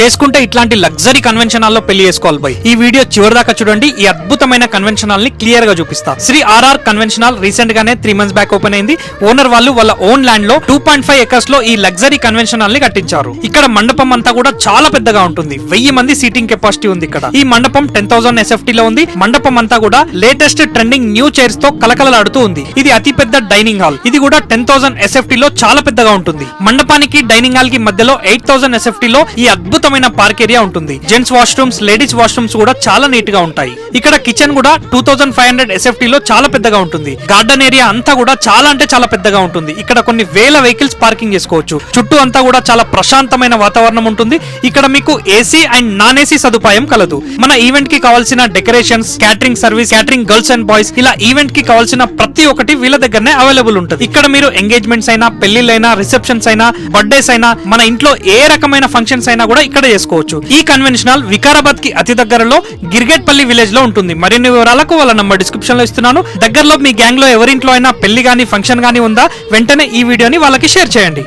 చేసుకుంటే ఇట్లాంటి luxury convention హాల్లో పెళ్లి చేసుకోవాలి బై. ఈ వీడియో చివరి దాకా చూడండి. ఈ అద్భుతమైన కన్వెన్షన్ హాల్ ని క్లియర్ గా చూపిస్తా. Shri RR convention hall recent గానే 3 months బ్యాక్ ఓపెన్ అయింది. ఓనర్ వాళ్ళు వాళ్ళ ఓన్ ల్యాండ్ లో 2.5 acres లో ఈ లగ్జరీ కన్వెన్షన్ హాల్ ని కట్టించారు. ఇక్కడ మండపం అంతా కూడా చాలా పెద్దగా ఉంటుంది. 1000 మంది సీటింగ్ కెపాసిటీ ఉంది ఇక్కడ. ఈ మండపం 10,000 SFT లో ఉంది. మండపం అంతా కూడా లేటెస్ట్ ట్రెండింగ్ న్యూ చైర్స్ తో కలకలలాడుతూ ఉంది. ఇది అతి పెద్ద డైనింగ్ హాల్. ఇది కూడా 10,000 SFT లో చాలా పెద్దగా ఉంటుంది. మండపానికి డైనింగ్ హాల్ కి మధ్యలో 8,000 SFT లో ఈ అద్భుతమైన పార్క్ ఏరియా ఉంటుంది. జెంట్స్ వాష్రూమ్స్, లేడీస్ వాష్రూమ్స్ కూడా చాలా నీట్ గా ఉంటాయి. ఇక్కడ కిచెన్ కూడా 2500 SFT లో చాలా పెద్దగా ఉంటుంది. గార్డెన్ ఏరియా అంతా కూడా చాలా అంటే చాలా పెద్దగా ఉంటుంది. ఇక్కడ కొన్ని వేల వెహికల్స్ పార్కింగ్ చేసుకోవచ్చు. చుట్టూ అంతా కూడా చాలా ప్రశాంతమైన వాతావరణం ఉంటుంది. ఇక్కడ మీకు ఏసీ అండ్ నాన్ ఏసీ సదుపాయం కలదు. మన ఈవెంట్ కి కావాల్సిన decorations, catering service, catering girls and boys, ఇలా ఈవెంట్ కి కావాల్సిన ప్రతి ఒక్కటి వీళ్ళ దగ్గరనే అవైలబుల్ ఉంటుంది. ఇక్కడ మీరు ఎంగేజ్మెంట్స్ అయినా, పెళ్లిళ్ళైనా, రిసెప్షన్స్ అయినా, బర్త్డేస్ అయినా, మన ఇంట్లో ఏ రకమైన ఫంక్షన్స్ అయినా కూడా ఇక్కడ చేసుకోవచ్చు. ఈ కన్వెన్షన్ హాల్ వికారాబాద్ కి అతి దగ్గరలో గిర్గేట్పల్లి విలేజ్ లో ఉంటుంది. మరిన్ని వివరాలకు వాళ్ళ నంబర్ డిస్క్రిప్షన్ లో ఇస్తున్నాను. దగ్గరలో మీ గ్యాంగ్ లో ఎవరింట్లో అయినా పెళ్లి గానీ, ఫంక్షన్ గానీ ఉందా, వెంటనే ఈ వీడియోని వాళ్ళకి షేర్ చేయండి.